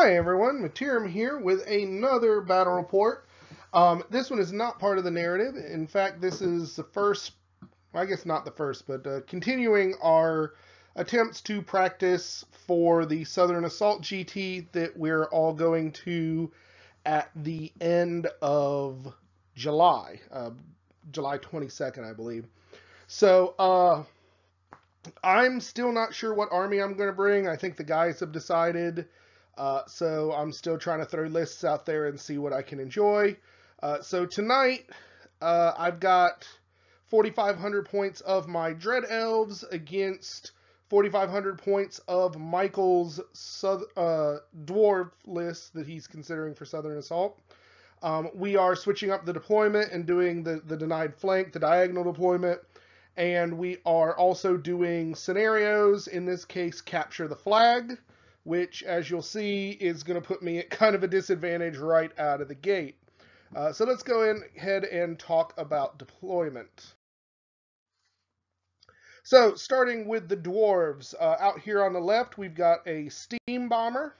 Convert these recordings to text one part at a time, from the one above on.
Hi everyone, Materim here with another battle report. This one is not part of the narrative. In fact, this is the first, well, I guess not the first, but continuing our attempts to practice for the Southern Assault GT that we're all going to at the end of July, July 22nd, I believe. So I'm still not sure what army I'm going to bring. I think the guys have decided. So I'm still trying to throw lists out there and see what I can enjoy. So tonight, I've got 4,500 points of my Dread Elves against 4,500 points of Michael's Dwarf list that he's considering for Southern Assault. We are switching up the deployment and doing the denied flank, the diagonal deployment. And we are also doing scenarios, in this case, capture the flag, which, as you'll see, is going to put me at kind of a disadvantage right out of the gate. So let's go ahead and talk about deployment. So, starting with the dwarves, out here on the left, we've got a steam bomber.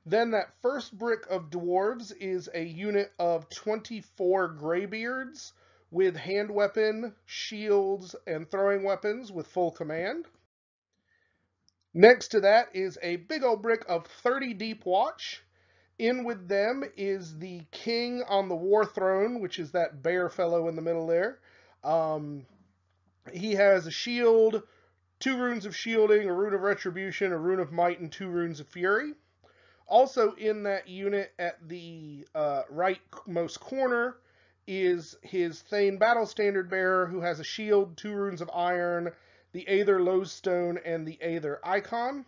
Then that first brick of dwarves is a unit of 24 graybeards with hand weapon, shields, and throwing weapons with full command. Next to that is a big old brick of 30 deep watch. In with them is the king on the war throne, which is that bear fellow in the middle there. He has a shield, 2 runes of shielding, a rune of retribution, a rune of might, and 2 runes of fury. Also in that unit at the rightmost corner is his Thane Battle Standard Bearer, who has a shield, 2 runes of iron, the Aether Lodestone, and the Aether Icon.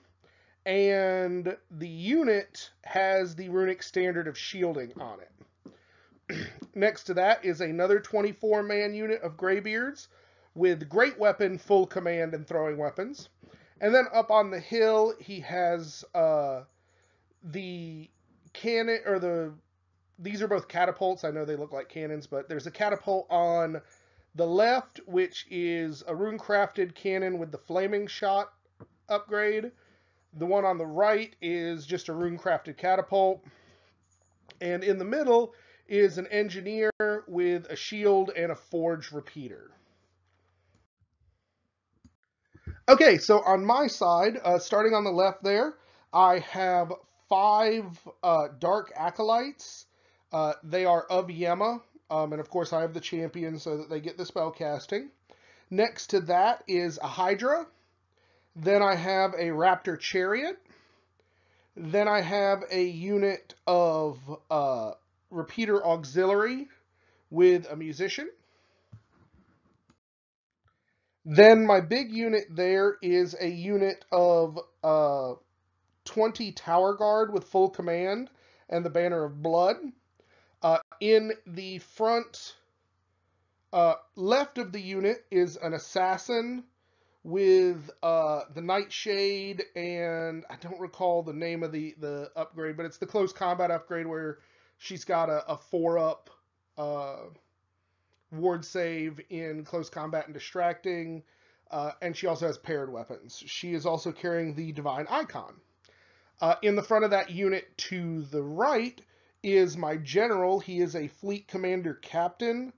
And the unit has the runic standard of shielding on it. Next to that is another 24-man unit of Greybeards with great weapon, full command, and throwing weapons. And then up on the hill, he has the cannon, or these are both catapults. I know they look like cannons, but there's a catapult on the left, which is a rune-crafted cannon with the flaming shot upgrade. The one on the right is just a rune-crafted catapult. And in the middle is an engineer with a shield and a forged repeater. Okay, so on my side, starting on the left there, I have 5 Dark Acolytes. They are of Yema, and of course I have the champion so that they get the spell casting. Next to that is a Hydra. Then I have a Raptor Chariot. Then I have a unit of Repeater Auxiliary with a Musician. Then my big unit there is a unit of 20 Tower Guard with full command and the Banner of Blood. In the front left of the unit is an Assassin with the Nightshade, and I don't recall the name of the upgrade, but it's the close combat upgrade where she's got a 4-up ward save in close combat and distracting, and she also has paired weapons. She is also carrying the Divine Icon. In the front of that unit to the right is my general. He is a Fleet Commander Captain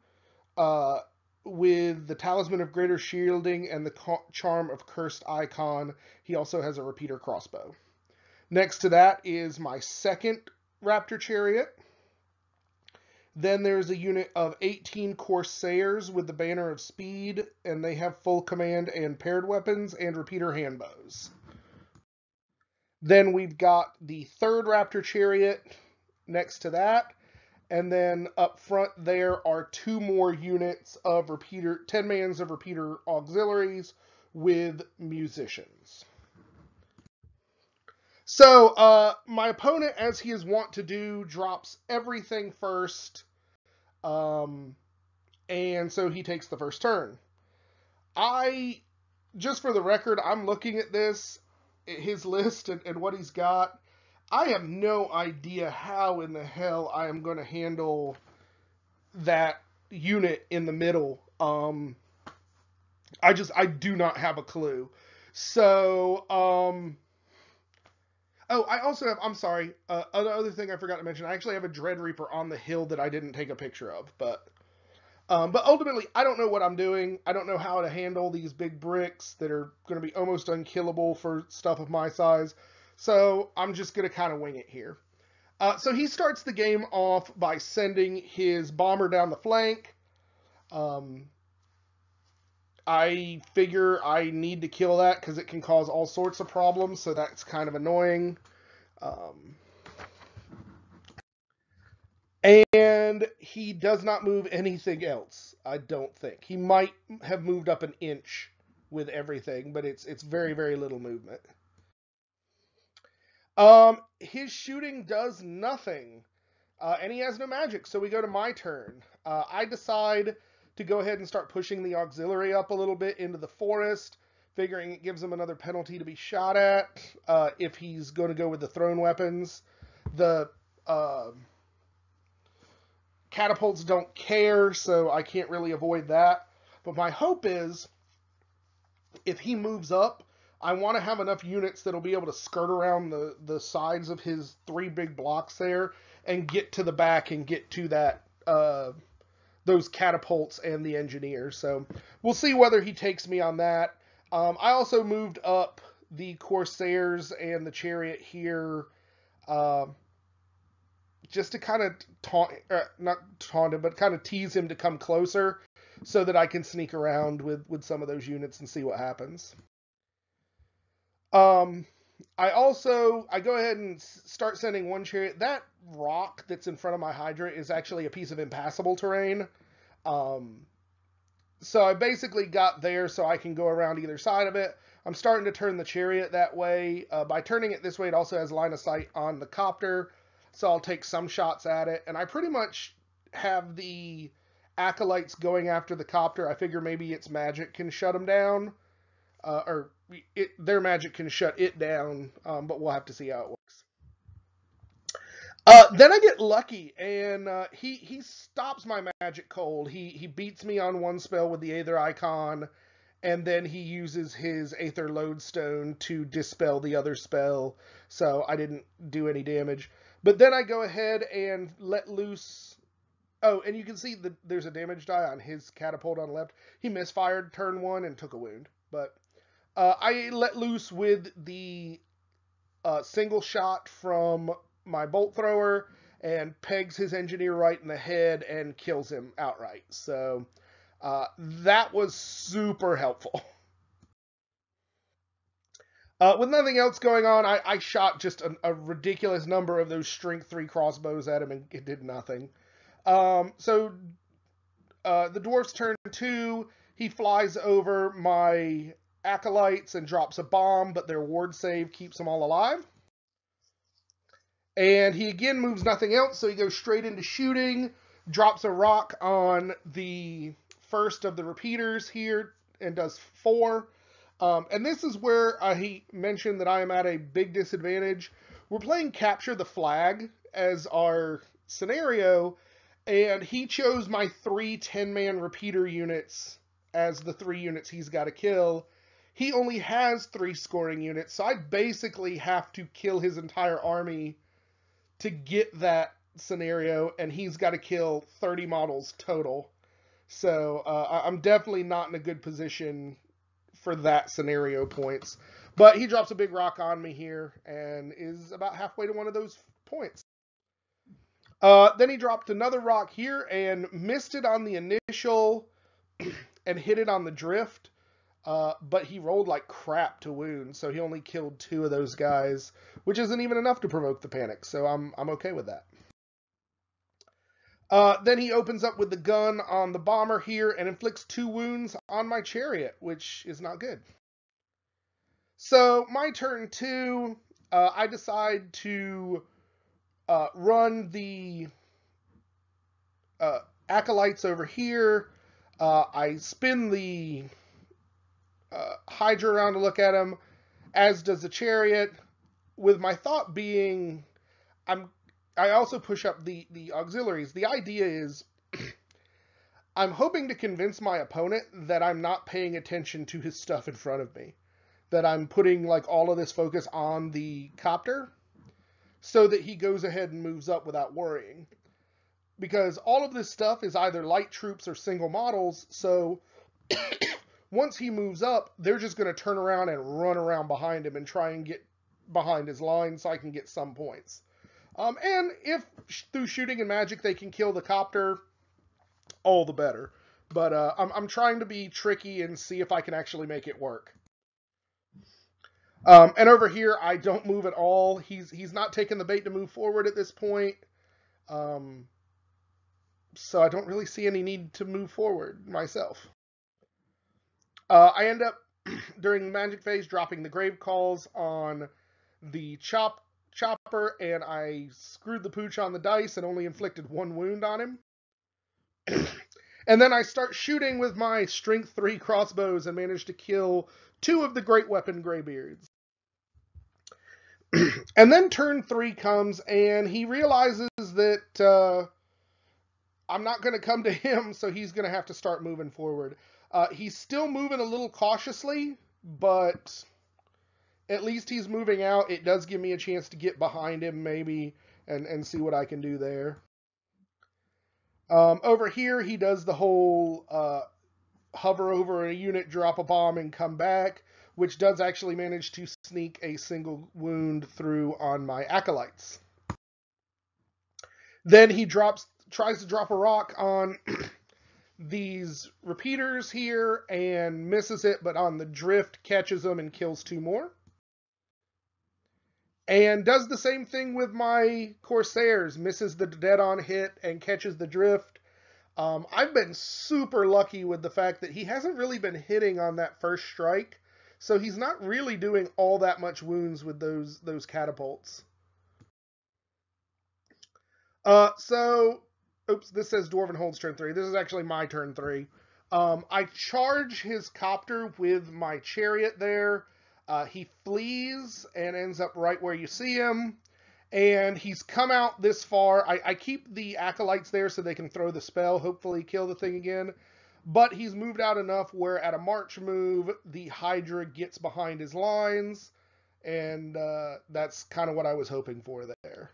with the Talisman of Greater Shielding and the Charm of Cursed Icon. He also has a Repeater Crossbow. Next to that is my second Raptor Chariot. Then there's a unit of 18 Corsairs with the Banner of Speed, and they have full command and paired weapons and Repeater Handbows. Then we've got the third Raptor Chariot next to that. And then up front there are 2 more units of 10 mans of Repeater Auxiliaries with Musicians. So, my opponent, as he is wont to do, drops everything first. And so he takes the first turn. Just for the record, I'm looking at his list and what he's got. I have no idea how in the hell I am going to handle that unit in the middle. I do not have a clue. So, Oh, I also have, I'm sorry, other thing I forgot to mention, I actually have a Dread Reaper on the hill that I didn't take a picture of, but ultimately, I don't know what I'm doing. I don't know how to handle these big bricks that are going to be almost unkillable for stuff of my size, so I'm just going to kind of wing it here. So he starts the game off by sending his bomber down the flank. Um, I figure I need to kill that because it can cause all sorts of problems, so that's kind of annoying. Um, and he does not move anything else, I don't think. He might have moved up an inch with everything, but it's very, very little movement. His shooting does nothing. And he has no magic, so we go to my turn. I decide to go ahead and start pushing the auxiliary up a little bit into the forest, figuring it gives him another penalty to be shot at if he's going to go with the thrown weapons. The catapults don't care, so I can't really avoid that. But my hope is, if he moves up, I want to have enough units that'll be able to skirt around the sides of his three big blocks there and get to the back and get to that those catapults and the engineers. So we'll see whether he takes me on that. I also moved up the Corsairs and the Chariot here uh, just to kind of not taunt him, but kind of tease him to come closer so that I can sneak around with some of those units and see what happens. Um, I go ahead and start sending one chariot. That rock that's in front of my Hydra is actually a piece of impassable terrain. Um, so I basically got there so I can go around either side of it. I'm starting to turn the chariot that way. By turning it this way, it also has line of sight on the copter, so I'll take some shots at it. And I pretty much have the acolytes going after the copter. I figure maybe its magic can shut them down, or their magic can shut it down, but we'll have to see how it works. Then I get lucky, and he stops my magic cold. He beats me on one spell with the Aether Icon, and then he uses his Aether Lodestone to dispel the other spell, so I didn't do any damage. But then I go ahead and let loose. Oh, and you can see that there's a damage die on his catapult on the left. He misfired turn one and took a wound, but I let loose with the single shot from my bolt thrower and pegs his engineer right in the head and kills him outright. So that was super helpful. With nothing else going on, I shot just a ridiculous number of those strength 3 crossbows at him and it did nothing. So the dwarf's turn 2, he flies over my acolytes and drops a bomb, but their ward save keeps them all alive. And he again moves nothing else, so he goes straight into shooting, drops a rock on the first of the repeaters here, and does 4. And this is where he mentioned that I am at a big disadvantage. We're playing Capture the Flag as our scenario, and he chose my 3 10-man repeater units as the 3 units he's got to kill. He only has 3 scoring units, so I basically have to kill his entire army to get that scenario, and he's got to kill 30 models total. So I'm definitely not in a good position for that scenario points. But he drops a big rock on me here and is about halfway to one of those points. Then he dropped another rock here and missed it on the initial and hit it on the drift. But he rolled like crap to wound, so he only killed 2 of those guys, which isn't even enough to provoke the panic, so I'm okay with that. Then he opens up with the gun on the bomber here and inflicts 2 wounds on my chariot, which is not good. So my turn 2, I decide to run the acolytes over here. I spin the Hydra around to look at him, as does the chariot, with my thought being I also push up the auxiliaries. The idea is I'm hoping to convince my opponent that I'm not paying attention to his stuff in front of me. that I'm putting like all of this focus on the copter so that he goes ahead and moves up without worrying. Because all of this stuff is either light troops or single models, so once he moves up, they're just going to turn around and run around behind him and try and get behind his line so I can get some points. And if through shooting and magic they can kill the copter, all the better. But I'm trying to be tricky and see if I can actually make it work. And over here, I don't move at all. He's not taking the bait to move forward at this point. So I don't really see any need to move forward myself. I end up, during the magic phase, dropping the grave calls on the chopper, and I screwed the pooch on the dice and only inflicted 1 wound on him. And then I start shooting with my strength 3 crossbows and manage to kill 2 of the great weapon graybeards. And then turn 3 comes, and he realizes that I'm not going to come to him, so he's going to have to start moving forward. He's still moving a little cautiously, but at least he's moving out. It does give me a chance to get behind him, maybe, and see what I can do there. Over here, he does the whole hover over a unit, drop a bomb, and come back, which does actually manage to sneak a single wound through on my acolytes. Then he tries to drop a rock on these repeaters here and misses it, but on the drift catches them and kills 2 more. And does the same thing with my Corsairs, misses the dead-on hit and catches the drift. I've been super lucky with the fact that he hasn't really been hitting on that first strike, so he's not really doing all that much wounds with those catapults. Oops, this says Dwarven holds turn 3. This is actually my turn 3. I charge his copter with my chariot there. He flees and ends up right where you see him. And he's come out this far. I keep the acolytes there so they can throw the spell, hopefully kill the thing again. But he's moved out enough where at a march move, the Hydra gets behind his lines. And that's kind of what I was hoping for there.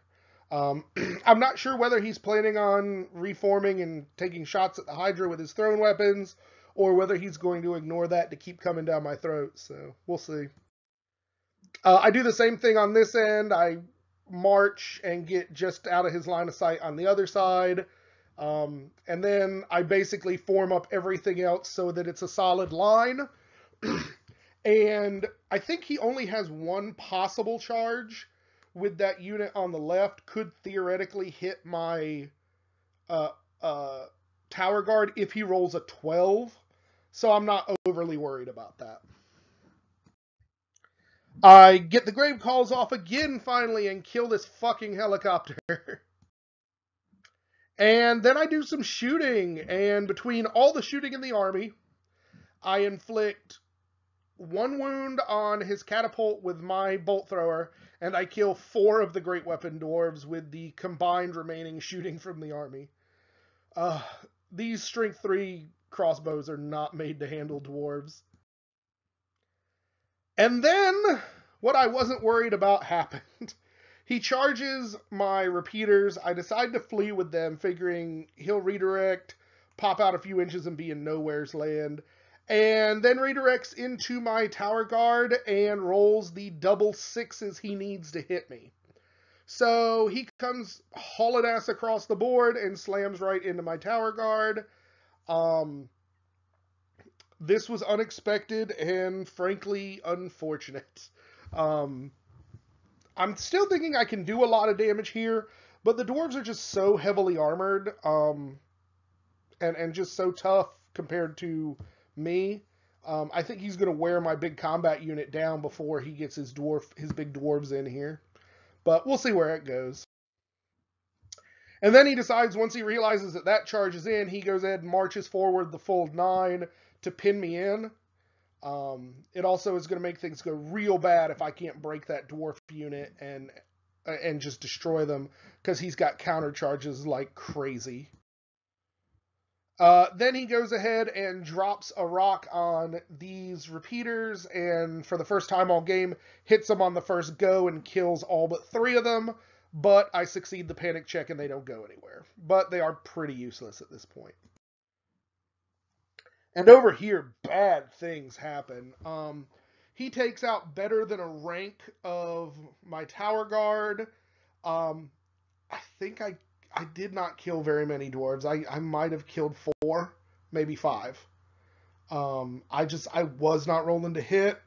I'm not sure whether he's planning on reforming and taking shots at the Hydra with his thrown weapons, or whether he's going to ignore that to keep coming down my throat, so we'll see. I do the same thing on this end. I march and get just out of his line of sight on the other side, and then I basically form up everything else so that it's a solid line. And I think he only has 1 possible charge with that unit on the left, could theoretically hit my tower guard if he rolls a 12. So I'm not overly worried about that. I get the grave calls off again finally and kill this fucking helicopter. And then I do some shooting, and between all the shooting in the army, I inflict 1 wound on his catapult with my bolt thrower, and I kill 4 of the great weapon dwarves with the combined remaining shooting from the army. These strength 3 crossbows are not made to handle dwarves. And then, what I wasn't worried about happened. He charges my repeaters. I decide to flee with them, figuring he'll redirect, pop out a few inches, and be in nowhere's land. And then redirects into my tower guard and rolls the double 6s he needs to hit me. So he comes hauling ass across the board and slams right into my tower guard. This was unexpected and frankly unfortunate. I'm still thinking I can do a lot of damage here, but the dwarves are just so heavily armored and just so tough compared to me. I think he's going to wear my big combat unit down before he gets his big dwarves in here. But we'll see where it goes. And then he decides, once he realizes that charge is in, he goes ahead and marches forward the full 9 to pin me in. It also is going to make things go real bad if I can't break that dwarf unit and just destroy them, because he's got counter charges like crazy. Then he goes ahead and drops a rock on these repeaters, and for the first time all game, hits them on the first go and kills all but 3 of them, but I succeed the panic check and they don't go anywhere. But they are pretty useless at this point. And over here, bad things happen. He takes out better than a rank of my tower guard. I think I did not kill very many dwarves. I might have killed 4, maybe 5. I was not rolling to hit,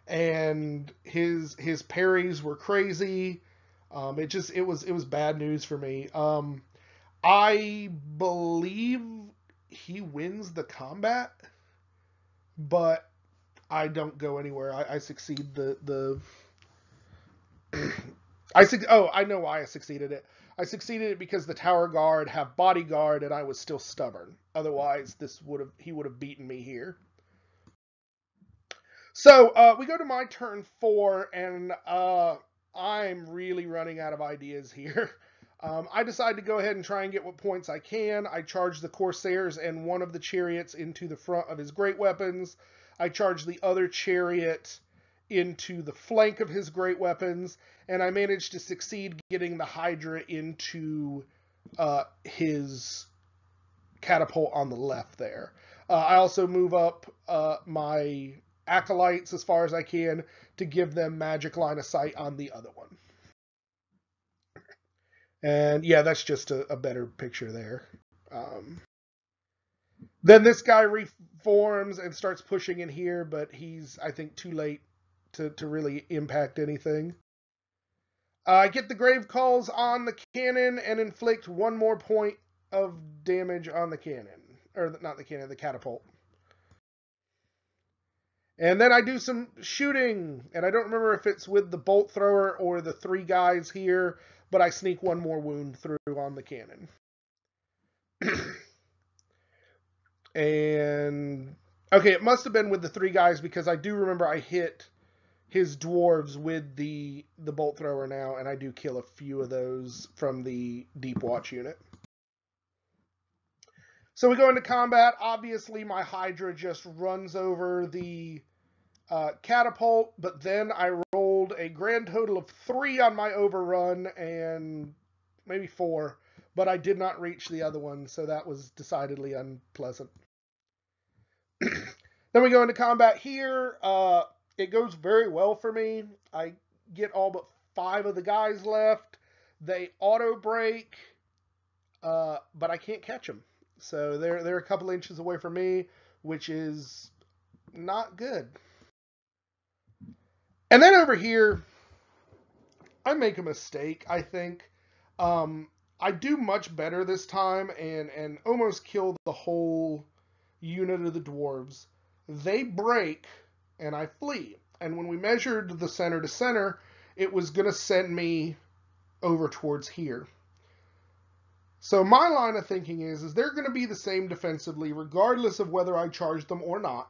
and his parries were crazy. It was bad news for me. I believe he wins the combat, but I don't go anywhere. I succeed I know why I succeeded it. I succeeded it because the tower guard have bodyguard and I was still stubborn. Otherwise, he would have beaten me here. So we go to my turn 4, and I'm really running out of ideas here. I decide to go ahead and try and get what points I can. I charge the Corsairs and one of the chariots into the front of his great weapons. I charge the other chariot into the flank of his great weapons, and I managed to succeed getting the Hydra into his catapult on the left there. I also move up my acolytes as far as I can to give them magic line of sight on the other one. And yeah, that's just a better picture there. Then this guy reforms and starts pushing in here, but he's, I think, too late to really impact anything. I get the grave calls on the cannon and inflict 1 more point of damage on the cannon. Or not the cannon, the catapult. And then I do some shooting, and I don't remember if it's with the bolt thrower or the 3 guys here, but I sneak 1 more wound through on the cannon. And okay, it must have been with the 3 guys because I do remember I hit his dwarves with the bolt thrower now, and I do kill a few of those from the Deep Watch unit. So we go into combat. Obviously, my Hydra just runs over the catapult, but then I rolled a grand total of 3 on my overrun, and maybe 4, but I did not reach the other one, so that was decidedly unpleasant. Then we go into combat here. It goes very well for me. I get all but 5 of the guys left. They auto break, but I can't catch them. So they're a couple inches away from me, which is not good. And then over here, I make a mistake, I think. I do much better this time and almost kill the whole unit of the dwarves. They break, and I flee. And when we measured the center to center, it was going to send me over towards here. So my line of thinking is they're going to be the same defensively, regardless of whether I charge them or not.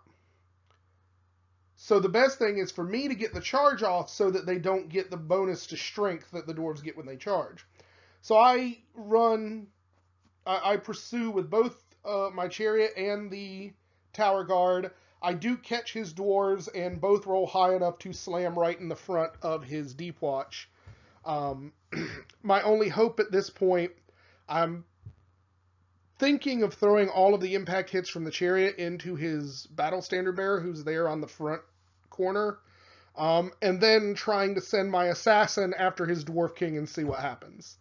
So the best thing is for me to get the charge off so that they don't get the bonus to strength that the dwarves get when they charge. So I pursue with both my chariot and the tower guard. I do catch his dwarves, and both roll high enough to slam right in the front of his Deep Watch. My only hope at this point, I'm thinking of throwing all of the impact hits from the chariot into his battle standard bearer, who's there on the front corner, and then trying to send my assassin after his dwarf king and see what happens.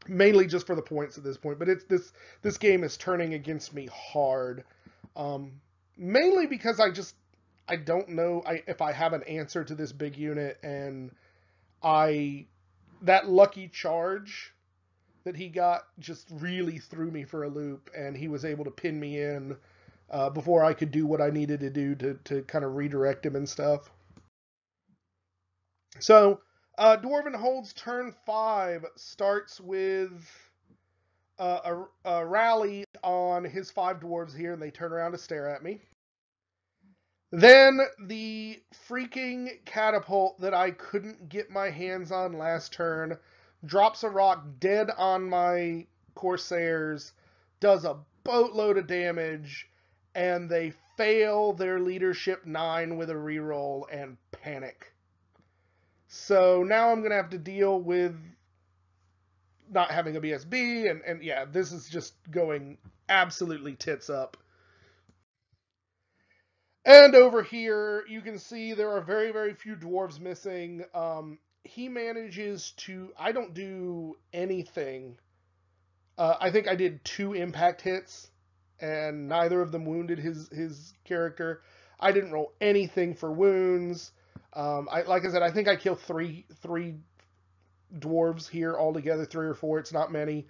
Mainly just for the points at this point, but this game is turning against me hard. Mainly because I don't know if I have an answer to this big unit, and that lucky charge that he got just really threw me for a loop, and he was able to pin me in before I could do what I needed to do to kind of redirect him and stuff. So, Dwarven Holds turn 5 starts with a rally on his 5 dwarves here, and they turn around to stare at me. Then the freaking catapult that I couldn't get my hands on last turn drops a rock dead on my Corsairs, does a boatload of damage, and they fail their leadership 9 with a reroll and panic. So now I'm going to have to deal with not having a BSB, and yeah, this is just going absolutely tits up. And over here, you can see there are very, very few dwarves missing. He manages to... I don't do anything. I think I did 2 impact hits, and neither of them wounded his character. I didn't roll anything for wounds. Like I said, I think I killed three dwarves here altogether, 3 or 4. It's not many.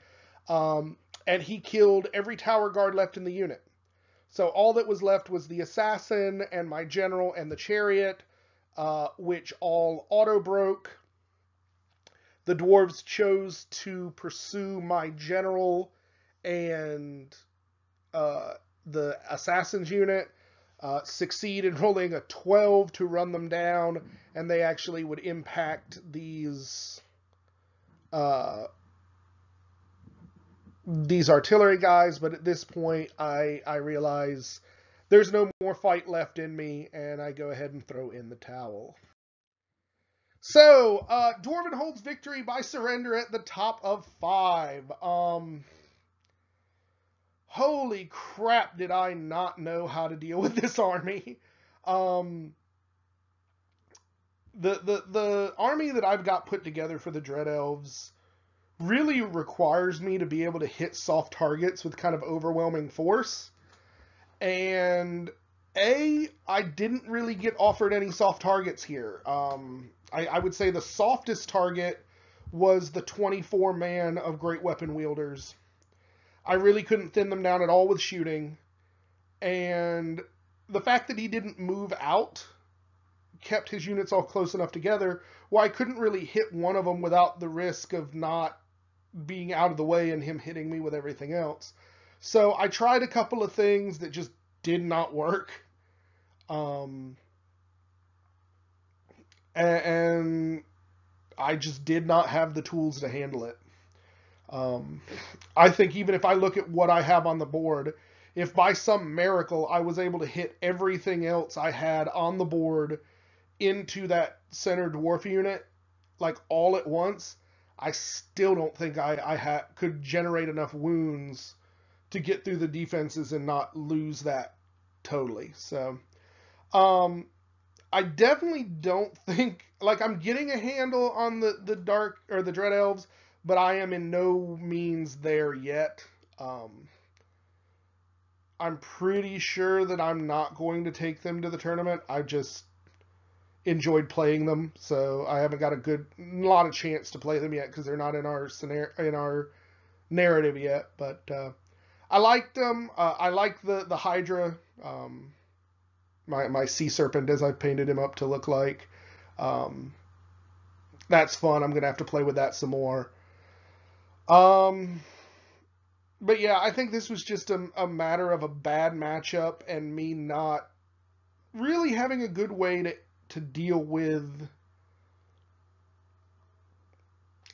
And he killed every tower guard left in the unit. So all that was left was the assassin and my general and the chariot, which all auto-broke. The dwarves chose to pursue my general and the assassin's unit, succeed in rolling a 12 to run them down, and they actually would impact these artillery guys. But at this point, I realize there's no more fight left in me, and I go ahead and throw in the towel. So, Dwarven holds victory by surrender at the top of 5. Holy crap, did I not know how to deal with this army. The army that I've got put together for the Dread Elves really requires me to be able to hit soft targets with kind of overwhelming force. And I didn't really get offered any soft targets here. I would say the softest target was the 24-man of Great Weapon Wielders. I really couldn't thin them down at all with shooting. And the fact that he didn't move out kept his units all close enough together where I couldn't really hit one of them without the risk of not being out of the way and him hitting me with everything else. So I tried a couple of things that just did not work. And I just did not have the tools to handle it. I think even if I look at what I have on the board, if by some miracle I was able to hit everything else I had on the board into that center dwarf unit, like all at once, I still don't think I could generate enough wounds to get through the defenses and not lose that totally. So, I definitely don't think, like, I'm getting a handle on the dark or the Dread Elves, but I am in no means there yet. I'm pretty sure that I'm not going to take them to the tournament. I just enjoyed playing them, so I haven't got a lot of chance to play them yet because they're not in our narrative yet. But I liked them. I like the Hydra, my sea serpent, as I've painted him up to look like. That's fun. I'm gonna have to play with that some more. But yeah, I think this was just a matter of a bad matchup and me not really having a good way to deal with,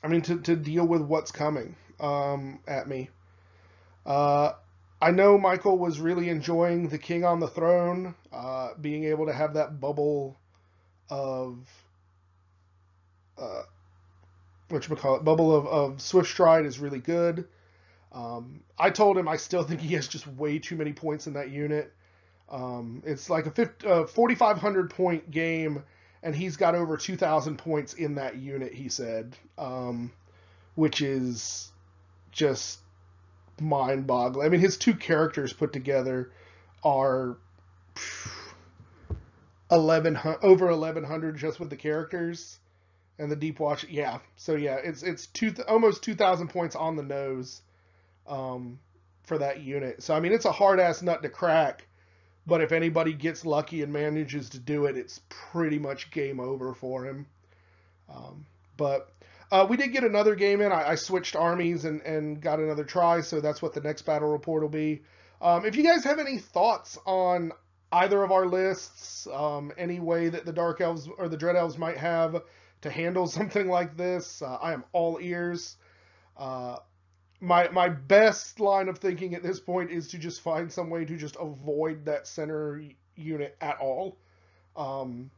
to deal with what's coming at me. I know Michael was really enjoying the King on the Throne, being able to have that bubble of bubble of Swift Stride is really good. I told him I still think he has just way too many points in that unit. It's like a 4,500 point game, and he's got over 2,000 points in that unit, he said, which is just mind-boggling. I mean, his 2 characters put together are over 1,100 just with the characters. And the Deep Watch, yeah. So yeah, it's almost 2,000 points on the nose for that unit. So I mean, it's a hard ass nut to crack. But if anybody gets lucky and manages to do it, it's pretty much game over for him. But we did get another game in. I switched armies and got another try. So that's what the next battle report will be. If you guys have any thoughts on either of our lists, any way that the Dark Elves or the Dread Elves might have to handle something like this, I am all ears. my best line of thinking at this point is to just find some way to just avoid that center unit at all. Um,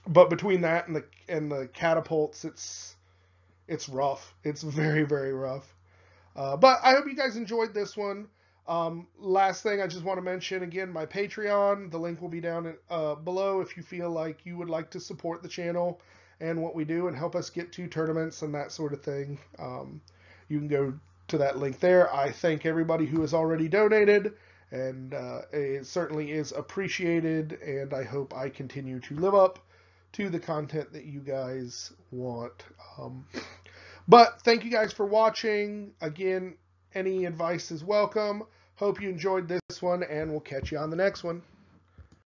but between that and the catapults, it's rough. It's very, very rough. But I hope you guys enjoyed this one. Last thing I just want to mention again, my Patreon. The link will be down below if you feel like you would like to support the channel and what we do and help us get to tournaments and that sort of thing. You can go to that link there. I thank everybody who has already donated, and it certainly is appreciated, and I hope I continue to live up to the content that you guys want. But thank you guys for watching. Again, any advice is welcome. Hope you enjoyed this one, and we'll catch you on the next one.